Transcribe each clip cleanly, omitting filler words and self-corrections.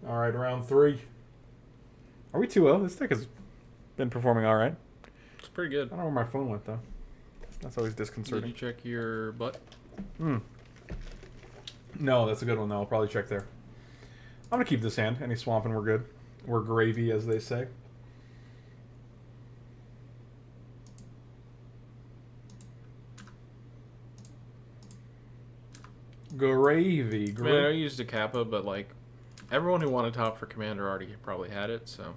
All right, round 3. Are we 2-0? This deck has been performing all right. It's pretty good. I don't know where my phone went, though. That's always Did disconcerting. you check your butt? Hmm. No, that's a good one, though. I'll probably check there. I'm going to keep this hand. Any swamping, we're good. We're gravy, as they say. Gravy. I mean, I know you used a Kappa, but like everyone who wanted top for Commander already probably had it, so.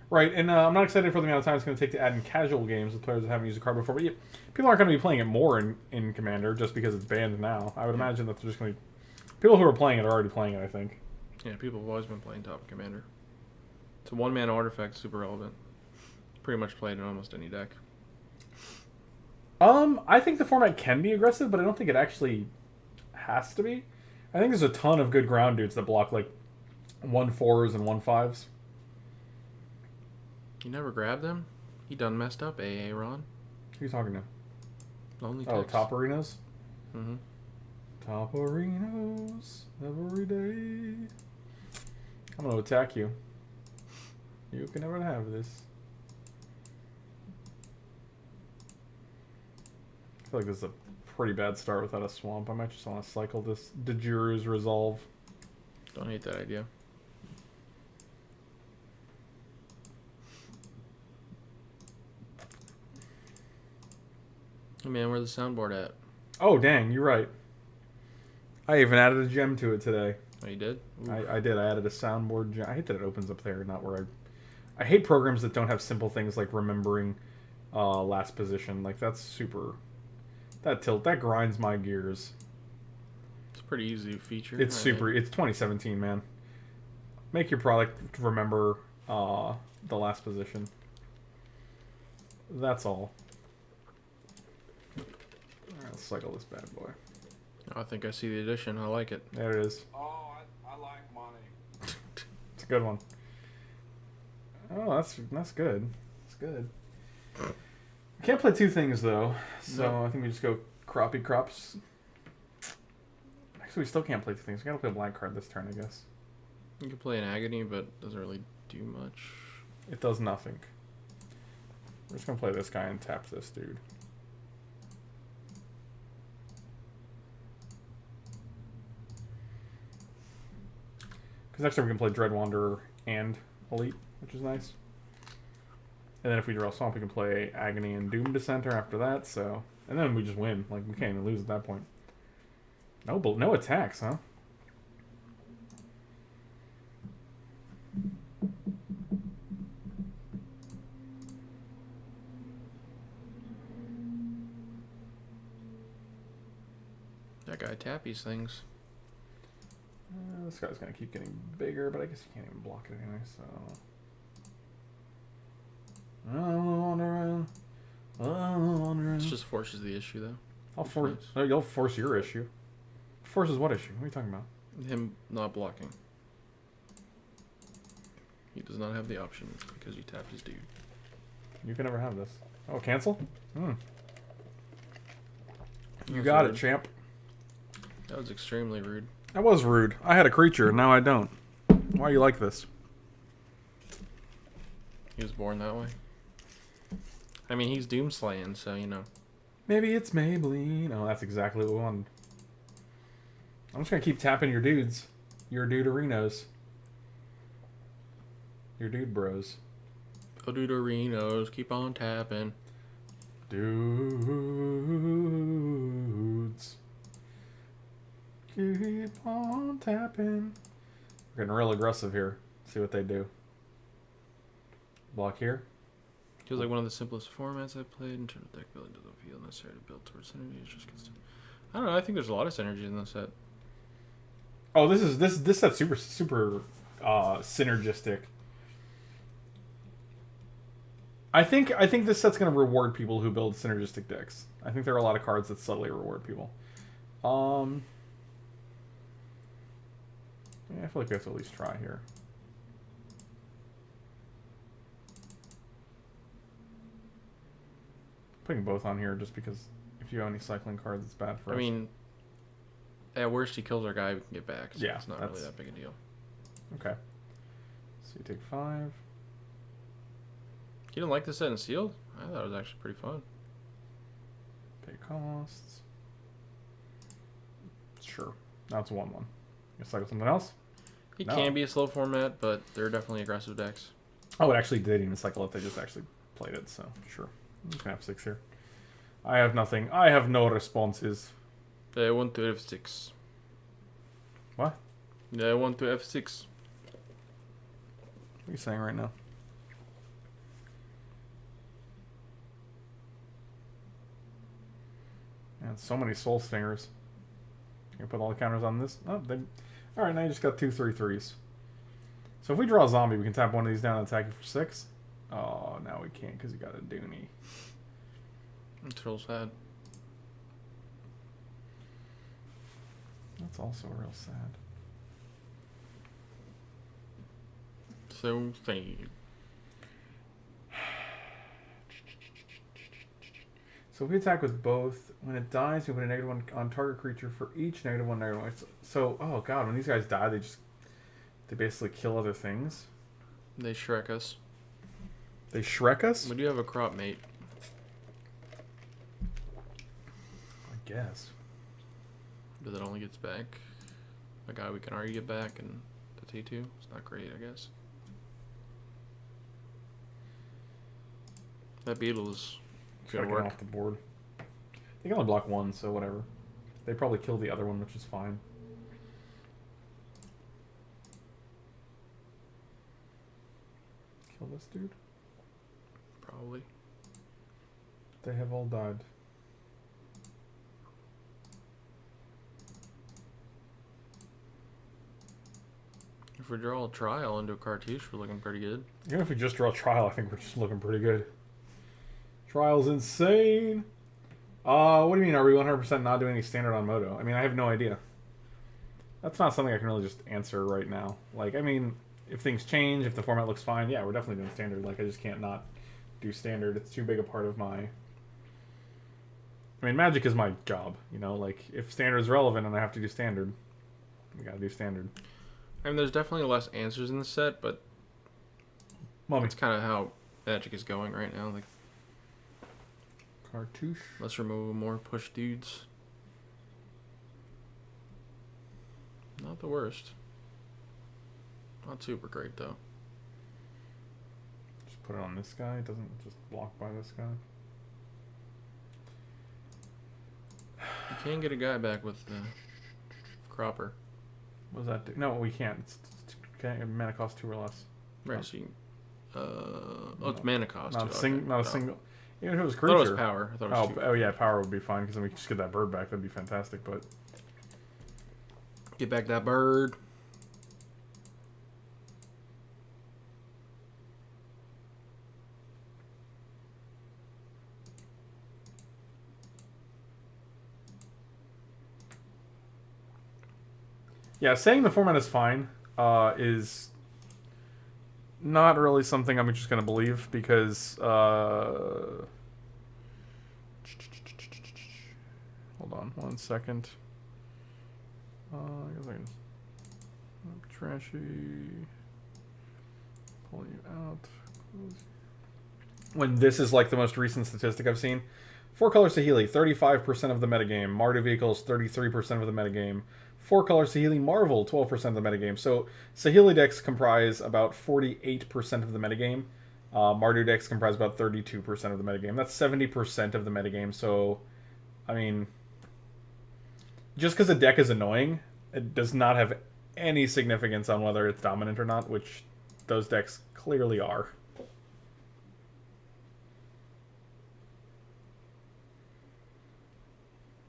Right, and I'm not excited for the amount of time it's going to take to add in casual games with players that haven't used a card before. But yeah, people aren't going to be playing it more in Commander just because it's banned now. I would imagine that they're just going to... People who are playing it are already playing it, I think. Yeah, people have always been playing top Commander. It's a one-mana artifact, super relevant. Pretty much played in almost any deck. I think the format can be aggressive, but I don't think it actually has to be. I think there's a ton of good ground dudes that block like 1/4s and 1/5s. You never grabbed them? He done messed up, AA Ron. Who are you talking to? Lonely Oh, Ticks. top arenas? Mm-hmm. Top arenas every day. I'm going to attack you. You can never have this. I feel like this is a pretty bad start without a swamp. I might just want to cycle this Dejuru's Resolve. Don't hate that idea. Hey man, where's the soundboard at? Oh, dang, you're right. I even added a gem to it today. Oh, you did? I did. I added a soundboard gem. I hate that it opens up there, not where I hate programs that don't have simple things like remembering last position. Like, that's super... That grinds my gears. It's a pretty easy feature. It's super... It's 2017, man. Make your product remember the last position. That's all. Alright, let's cycle this bad boy. I think I see the addition. I like it. There it is. Oh, I like money. It's a good one. Oh, that's good. That's good. I can't play two things though, so No. I think we just go crappy crops. Actually, we still can't play two things. We gotta play a blank card this turn, I guess. You can play an Agony, but doesn't really do much. It does nothing. We're just gonna play this guy and tap this dude. Because next time we can play Dread Wanderer and Elite, which is nice. And then if we draw Swamp, we can play Agony and Doom Dissenter after that, so... And then we just win. Like, we can't even lose at that point. No attacks, huh? That guy tappies things. This guy's gonna keep getting bigger, but I guess you can't even block it anyway, so... It just forces the issue, though. I'll force. No, you'll force your issue. Forces what issue? What are you talking about? Him not blocking. He does not have the option because you tapped his dude. You can never have this. Oh, cancel? Hmm. You That's got rude. it, champ. That was extremely rude. That was rude. I had a creature, now I don't. Why are you like this? He was born that way. I mean, he's doomslaying, so you know. Maybe it's Maybelline. Oh, that's exactly what we wanted. I'm just gonna keep tapping your dudes. Your dude-arinos. Your dude bros. Oh, Dudorinos, keep on tapping. Dudes. Keep on tapping. We're getting real aggressive here. See what they do. Block here. Feels like one of the simplest formats I've played in terms of deck building. Doesn't feel necessary to build towards synergy. It's just constant. I don't know. I think there's a lot of synergy in this set. Oh, this set's super synergistic. I think this set's gonna reward people who build synergistic decks. I think there are a lot of cards that subtly reward people. Yeah, I feel like we have to at least try here. Putting both on here just because if you have any cycling cards, it's bad for us. I mean, At worst, he kills our guy. We can get back. So Yeah, it's not really that big a deal. Okay. So you take 5. You didn't like the set and sealed? I thought it was actually pretty fun. Pay costs. Sure. Now it's a 1/1. You cycle something else? It No. can be a slow format, but they're definitely aggressive decks. Oh, it actually didn't even cycle it. They just actually played it, so sure. You can have 6 here. I have nothing. I have no responses. They want to F6. What? They want to F6. What are you saying right now? Man, so many soul stingers. You put all the counters on this? Oh, they... Alright, now you just got 2 3/3s. So if we draw a zombie, we can tap one of these down and attack you for 6. Oh, now we can't because you got a Dooney. It's real sad. That's also real sad. So sad. So if we attack with both, when it dies, you put a -1 on target creature for each -1, -1. So, oh god, when these guys die, they basically kill other things. They Shrek us. They Shrek us? We do have a crop mate. I guess. But that only gets back a guy we can already get back, and the T2. It's not great, I guess. That beetle is Gotta good get work. off the board. They can only block one, so whatever. They probably kill the other one, which is fine. Kill this dude? Probably. They have all died. If we draw a trial into a cartouche, we're looking pretty good. Even if we just draw a trial, I think we're just looking pretty good. Trial's insane. What do you mean? Are we 100% not doing any standard on Moto? I mean, I have no idea. That's not something I can really just answer right now. Like, I mean, if things change, if the format looks fine, yeah, we're definitely doing standard. Like, I just can't not do standard. It's too big a part of my... I mean, Magic is my job, you know? Like, if standard is relevant and I have to do standard, we gotta do standard. I mean, there's definitely less answers in the set, but it's kind of how Magic is going right now. Like, Cartouche. let's remove more push dudes. Not the worst. Not super great, though. Just put it on this guy. It doesn't just block by this guy. You can get a guy back with the Cropper. What does that do? No, we can't. Okay, mana cost 2 or less. Right, so you can, oh, it's mana cost. Not, too. Okay. not a single... Even if it was I creature. thought it was power. I thought it was two. Oh yeah, power would be fine because then we could just get that bird back. That'd be fantastic. But Get back that bird. yeah, saying the format is fine is not really something I'm just gonna believe because hold on 1 second. I guess I can trashy. Pull you out. When this is like the most recent statistic I've seen. 4 color Saheeli, 35% of the metagame. Mardu vehicles, 33% of the metagame. 4 color Saheeli Marvel, 12% of the metagame. So Saheeli decks comprise about 48% of the metagame. Mardu decks comprise about 32% of the metagame. That's 70% of the metagame. So, I mean, just because a deck is annoying, it does not have any significance on whether it's dominant or not, which those decks clearly are.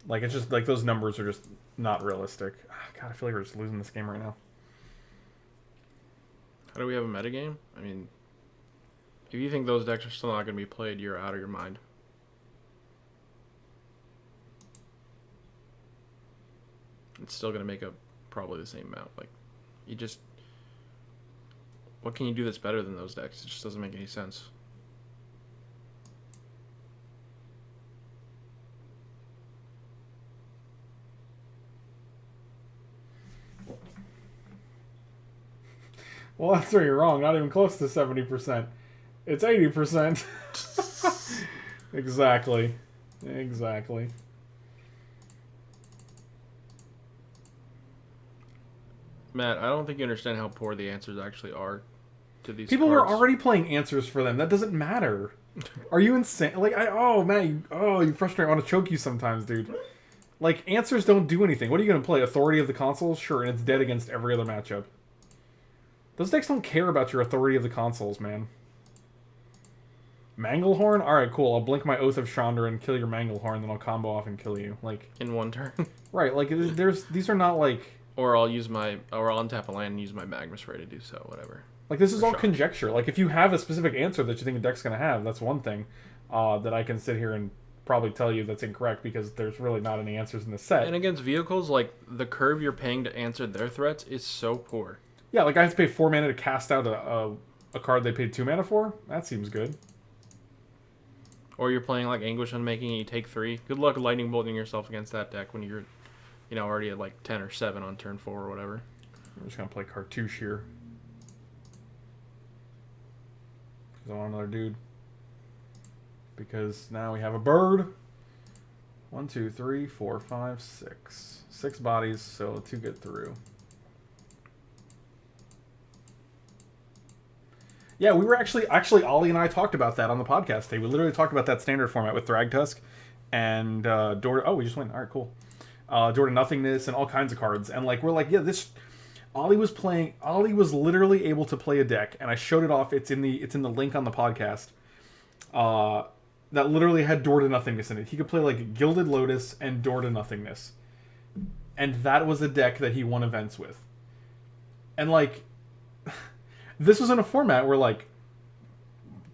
Like, it's just, like, those numbers are just not realistic. God, I feel like we're just losing this game right now. How do we have a metagame? I mean, if you think those decks are still not going to be played, you're out of your mind. It's still going to make up probably the same amount. Like, you just... What can you do that's better than those decks? It just doesn't make any sense. Well, that's where you're wrong. Not even close to 70%. It's 80%. Exactly. Exactly. Matt, I don't think you understand how poor the answers actually are to these People cards. are already playing answers for them. That doesn't matter. Are you insane? Like, man, you frustrate. I want to choke you sometimes, dude. Like, answers don't do anything. What are you going to play? Authority of the Consoles? Sure, and it's dead against every other matchup. Those decks don't care about your Authority of the Consoles, man. Manglehorn? Alright, cool. I'll blink my Oath of Chandra and kill your Manglehorn, then I'll combo off and kill you. Like, in one turn. right, like, these are not, like... Or I'll untap a land and use my Magma Spray to do so, whatever. Like, this is all shock. conjecture. Like, if you have a specific answer that you think a deck's going to have, that's one thing that I can sit here and probably tell you that's incorrect because there's really not any answers in the set. And against vehicles, like, the curve you're paying to answer their threats is so poor. Yeah, like, I have to pay 4 mana to cast out a card they paid 2 mana for? That seems good. Or you're playing, like, Anguish Unmaking and you take 3. Good luck lightning bolting yourself against that deck when you're, already at, like, 10 or 7 on turn 4 or whatever. I'm just going to play Cartouche here. Because I want another dude. Because now we have a bird. 1, 2, 3, 4, 5, 6. 6 bodies, so 2 get through. Yeah, we were actually Ollie and I talked about that on the podcast today. We literally talked about that standard format with Thragtusk and Door. Oh, we just went. All right, cool. Door to Nothingness and all kinds of cards. And like we're like, yeah, this. Ollie was literally able to play a deck, and I showed it off. It's in the link on the podcast. That literally had Door to Nothingness in it. He could play like Gilded Lotus and Door to Nothingness, and that was a deck that he won events with. And like. This was in a format where, like,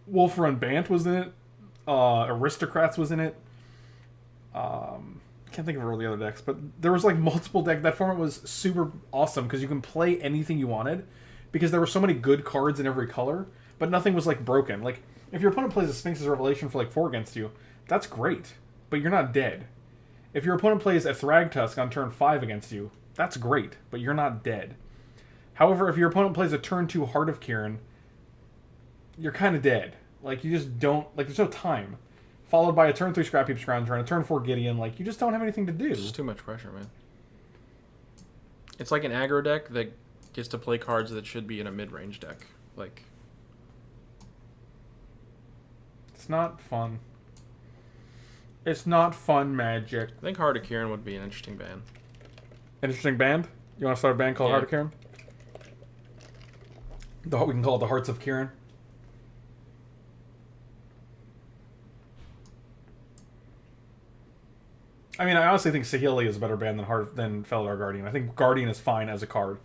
Wolf Run Bant was in it, Aristocrats was in it, can't think of all the other decks, but there was, like, multiple decks. That format was super awesome, because you can play anything you wanted, because there were so many good cards in every color, but nothing was, like, broken. Like, if your opponent plays a Sphinx's Revelation for, like, 4 against you, that's great, but you're not dead. If your opponent plays a Thragtusk on turn 5 against you, that's great, but you're not dead. However, if your opponent plays a turn 2 Heart of Kiran, you're kind of dead. Like, you just don't... Like, there's no time. Followed by a turn 3 Scrap Heap Scrounger and a turn 4 Gideon. Like, you just don't have anything to do. It's just too much pressure, man. It's like an aggro deck that gets to play cards that should be in a mid-range deck. Like... It's not fun. It's not fun magic. I think Heart of Kiran would be an interesting ban. Interesting band? You want to start a band called Heart of Kiran? We can call it the Hearts of Kiran. I mean, I honestly think Saheeli is a better band than Felidar Guardian. I think Guardian is fine as a card.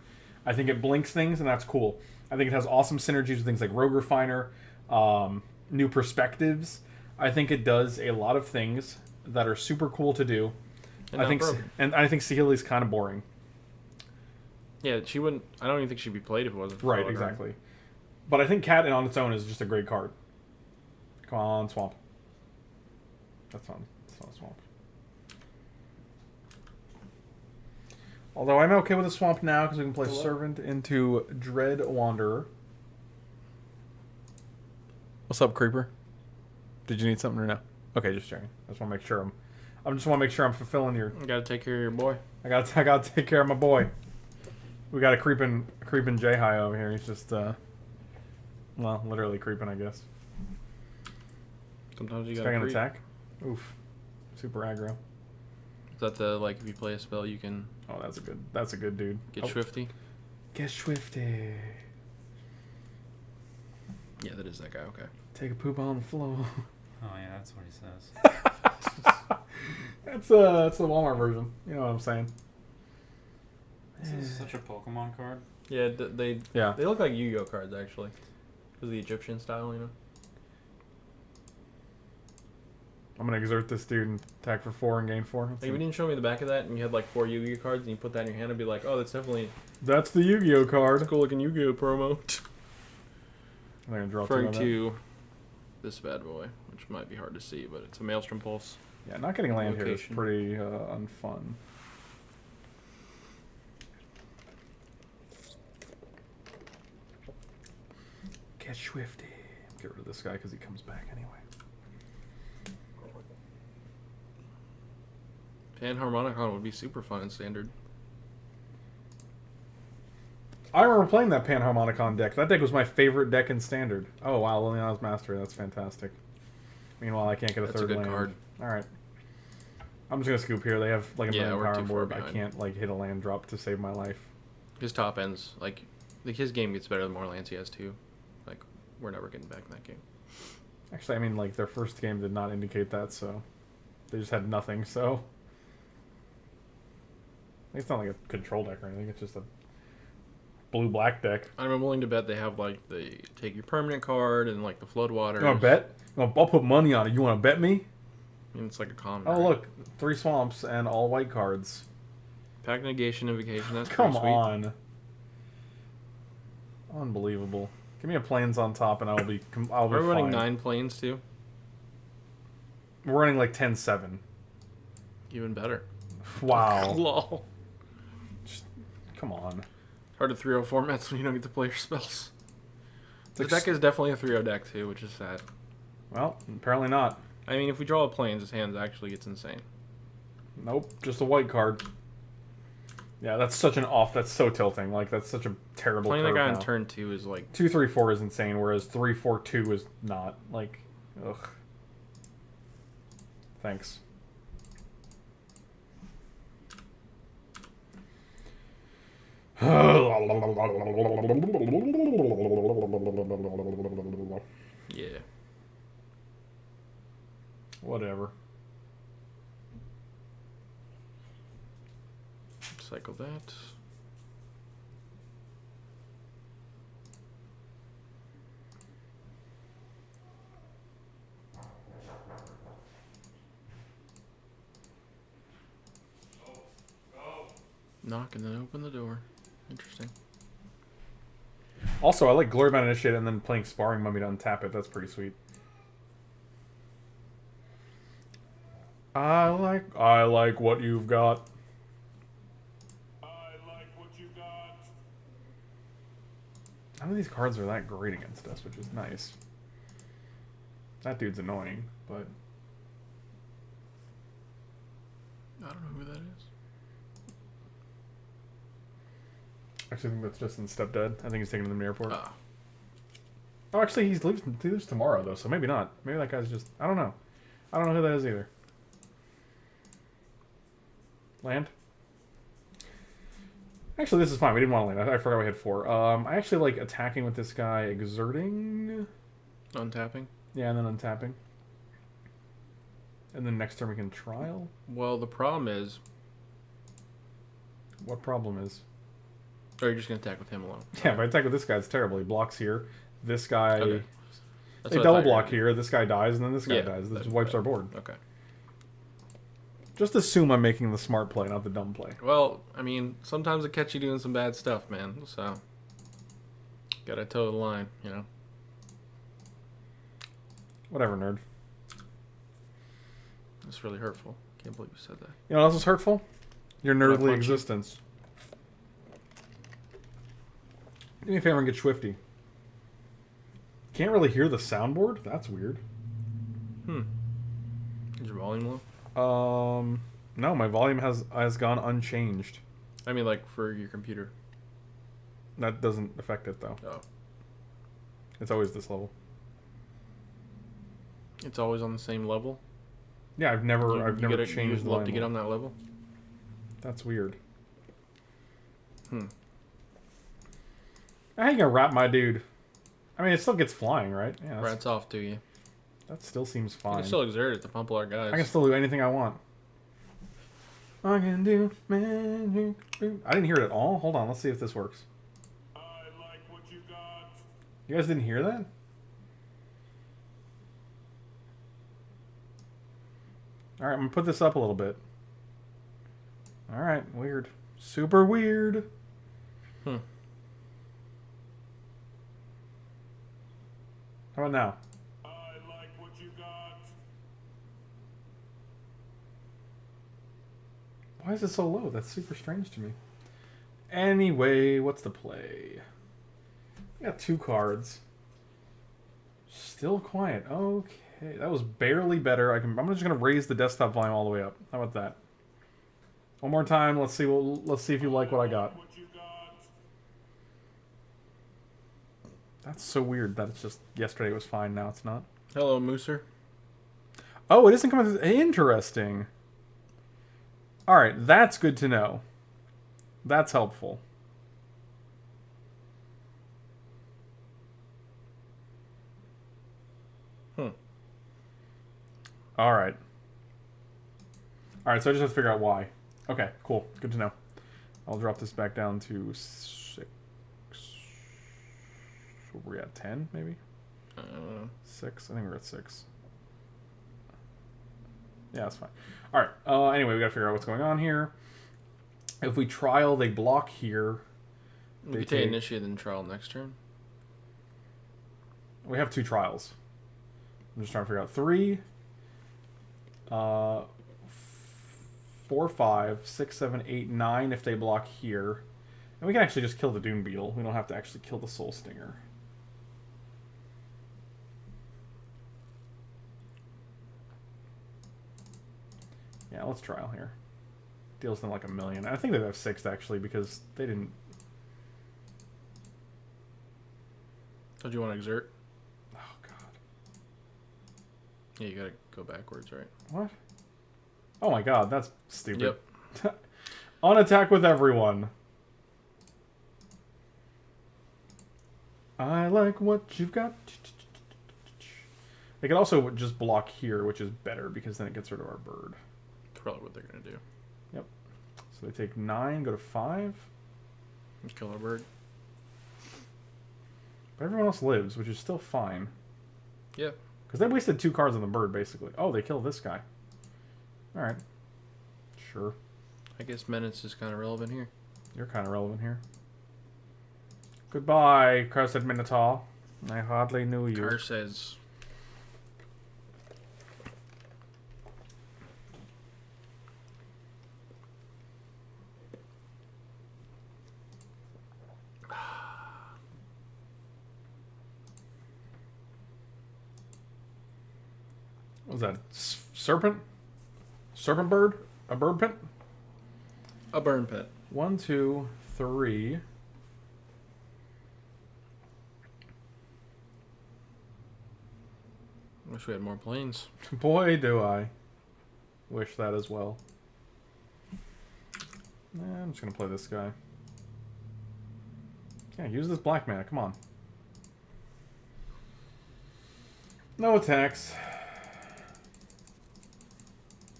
I think it blinks things, and that's cool. I think it has awesome synergies with things like Rogue Refiner, New Perspectives. I think it does a lot of things that are super cool to do. I think Saheeli's kind of boring. Yeah, she wouldn't... I don't even think she'd be played if it wasn't for Right, Felidar. exactly. But I think Cat on its own is just a great card. Come on, Swamp. That's not a Swamp. Although I'm okay with a Swamp now because we can play Servant into Dread Wanderer. What's up, Creeper? Did you need something or no? Okay, just checking. I just want to make sure I'm fulfilling your... You gotta take care of your boy. I gotta take care of my boy. We got a creeping J-High over here. He's just, well, literally creeping, I guess. Sometimes you Is gotta an creep. attack? Oof. Super aggro. Is that the, like, if you play a spell, you can Oh, that's a good dude. get Swifty? Get swifty. Yeah, that is that guy, okay. Take a poop on the floor. Oh yeah, that's what he says. That's the Walmart version. You know what I'm saying? This is such a Pokemon card. Yeah, they look like Yu-Gi-Oh cards, actually. Because of the Egyptian style, you know? I'm gonna exert this dude and attack for 4 and gain 4. Like, if you didn't show me the back of that and you had, like, 4 Yu-Gi-Oh cards and you put that in your hand, I'd be like, oh, that's definitely That's the Yu-Gi-Oh card. a cool-looking Yu-Gi-Oh promo. I'm gonna draw 2 Referring on that. to this bad boy, which might be hard to see, but it's a Maelstrom Pulse. Yeah, not getting land here is Location. pretty unfun. Get swifty. Get rid of this guy because he comes back anyway. Panharmonicon would be super fun in standard. I remember playing that Panharmonicon deck. That deck was my favorite deck in standard. Oh wow, Liliana's Mastery. That's fantastic. Meanwhile, I can't get a That's third a good land. card. All right. I'm just gonna scoop here. They have like a million we're power too on far board. I behind. can't like hit a land drop to save my life. His top ends, like his game gets better the more lands he has too. Like, we're never getting back in that game. Actually, I mean, like their first game did not indicate that, so they just had nothing. So it's not like a control deck or anything. It's just a blue-black deck. I'm willing to bet they have like the take your permanent card and like the floodwaters. You want to bet? I'll put money on it. You want to bet me? And it's like a common. Oh right? look, 3 swamps and all white cards. Pack negation, invocation. That's Come pretty sweet. on. Unbelievable. Give me a plains on top and I'll be We're running fine. 9 planes too. We're running like 10-7. Even better. Wow. Lol. Come on. Hard to 3-0 formats when you don't get to play your spells. The like deck is definitely a 3-0 deck too, which is sad. Well, apparently not. I mean, if we draw a planes, his hand actually gets insane. Nope, just a white card. Yeah, that's such an off. That's so tilting. Like that's such a terrible. Playing that curve guy now. on turn 2 is like 2-3-4 is insane, whereas 3-4-2 is not. Like, ugh. Thanks. yeah. Whatever. Cycle that. Knock and then open the door. Interesting. Also, I like Glorybound Initiate and then playing Sparring Mummy to untap it. That's pretty sweet. I like what you've got. I like what you got. None of these cards are that great against us, which is nice. That dude's annoying, but I don't know who that is. actually I think that's Justin Stepdad. I think he's taking them to the airport. Ah. Oh, actually, he leaves tomorrow though, so maybe not. Maybe that guy's just. I don't know. I don't know who that is either. Land. Actually, this is fine. We didn't want to land. I forgot we had 4. I actually like attacking with this guy, exerting. Untapping? Yeah, and then untapping. And then next turn we can trial. Well, the problem is... What problem is? Or you're just going to attack with him alone. Yeah, if I attack with this guy, it's terrible. He blocks here. This guy... Okay. That's They what I double thought you were block gonna here. This guy dies, and then this guy Yeah, dies. This that's wipes right. our board. do. Okay. Just assume I'm making the smart play, not the dumb play. Well, I mean, sometimes it catch you doing some bad stuff, man. So, gotta toe the line, you know? Whatever, nerd. It's really hurtful. Can't believe you said that. You know what else is hurtful? Your When I nerdly punch you. existence. Do me a favor and get swifty. Can't really hear the soundboard? That's weird. Is your volume low? No, my volume has gone unchanged. I mean, like, for your computer. That doesn't affect it, though. Oh. It's always this level. It's always on the same level? Yeah, I've never You changed the love volume. to get on that level? That's weird. Hmm. How you gonna wrap my dude? I mean, it still gets flying, right? Yeah, Rats off to you. that still seems You fine. can still exert it to pump our guys. I can still do anything I want. I can do magic. I didn't hear it at all. Hold on, let's see if this works. I like what you got. You guys didn't hear that? Alright, I'm gonna put this up a little bit. Alright, weird. Super weird. Hmm. How about now? I like what you got. Why is it so low? That's super strange to me. Anyway, what's the play? I got 2 cards. Still quiet. Okay, that was barely better. I'm just gonna raise the desktop volume all the way up. How about that? One more time. Let's see. Let's see if you like what I got. What you got? That's so weird that it's just yesterday it was fine. Now it's not. Hello, Mooser. Oh, it isn't coming. Interesting. All right, that's good to know. That's helpful. All right. All right, so I just have to figure out why. Okay, cool. Good to know. I'll drop this back down to 6. What were we at? 10, maybe? 6? I think we're at 6. Yeah, that's fine. All right. Anyway, we got to figure out what's going on here. If we trial, they block here. We could take initiate and trial next turn. We have 2 trials. I'm just trying to figure out 3. 4, 5, 6, 7, 8, 9 if they block here. And we can actually just kill the Doom Beetle. We don't have to actually kill the Soul Stinger. Yeah, let's trial here. Deals them like 1,000,000. I think they have 6 actually because they didn't. Oh, do you want to exert? Oh god. Yeah, you gotta go backwards, right? What? Oh my god, that's stupid. Yep. On attack with everyone. I like what you've got. They could also just block here, which is better because then it gets rid of our bird. Probably what they're gonna do. Yep. So they take 9, go to 5. Kill our bird. But everyone else lives, which is still fine. Yep. Because they wasted 2 cards on the bird, basically. Oh, they kill this guy. Alright. Sure. I guess menace is kind of relevant here. You're kind of relevant here. Goodbye, cursed Minotaur. I hardly knew you. Car says... What was that? Serpent? Serpent bird? A bird pit? A burn pit. 1, 2, 3. Wish we had more planes. Boy, do I wish that as well. Nah, I'm just gonna play this guy. Yeah, use this black mana. Come on. No attacks.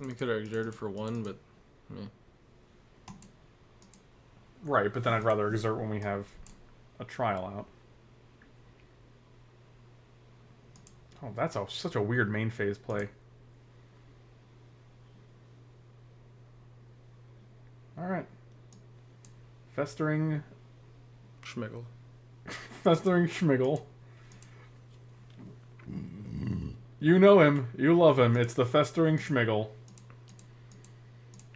We could have exerted for 1, but... meh. Right, but then I'd rather exert when we have a trial out. Oh, that's such a weird main phase play. Alright. Festering... Schmiggle. Festering Schmiggle. You know him. You love him. It's the Festering Schmiggle.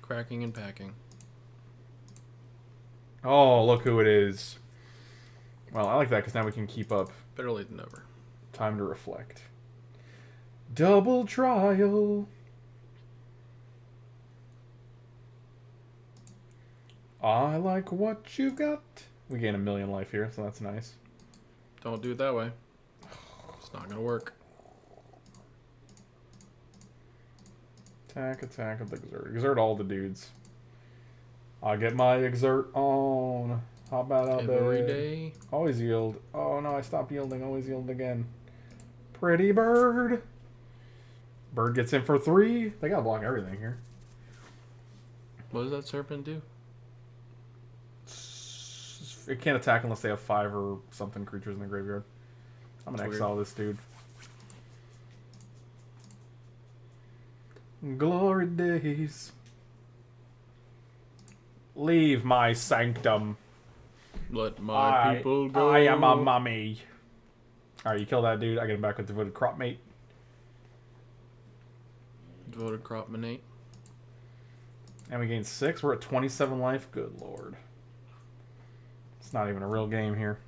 Cracking and packing. Oh, look who it is. Well, I like that because now we can keep up Better late than never. time to reflect. Double trial. I like what you got. We gain 1,000,000 life here, so that's nice. Don't do it that way. It's not gonna work. Attack, attack with exert. Exert all the dudes. I get my exert on. How about I Every day. Always yield. Oh no, I stopped yielding. Always yield again. Pretty bird. Bird gets in for 3. They gotta block everything here. What does that serpent do? It can't attack unless they have 5 or something creatures in the graveyard. I'm gonna That's exile this dude. Glory days. Leave my sanctum. Let my people go. I am a mummy. Alright, you kill that dude. I get him back with devoted crop mate. Devoted crop manate. And we gain 6. We're at 27 life. Good lord. It's not even a real game here.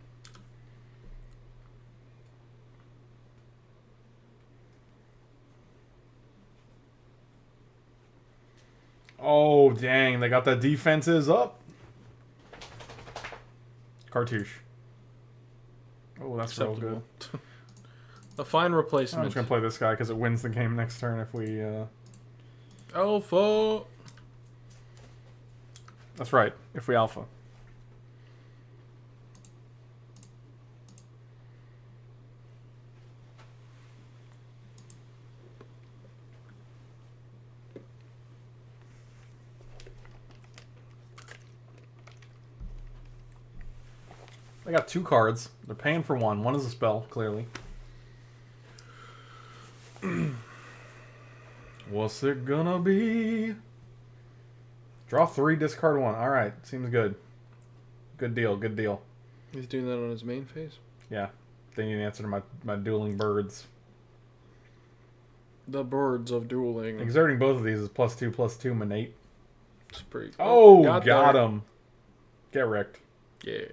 Oh, dang. They got the defenses up. Cartouche. Oh, that's real good. Acceptable. A fine I'm replacement. just going to play this guy because it wins the game next turn if we... Alpha. That's right. If we alpha. I got 2 cards. They're paying for one. One is a spell, clearly. What's it gonna be? Draw 3, discard 1. Alright, seems good. Good deal, good deal. He's doing that on his main phase? Yeah. They need an answer to my dueling birds. The birds of dueling. Exerting both of these is +2/+2 Manate. It's pretty. Oh, got got there. him. Get wrecked. Yeah.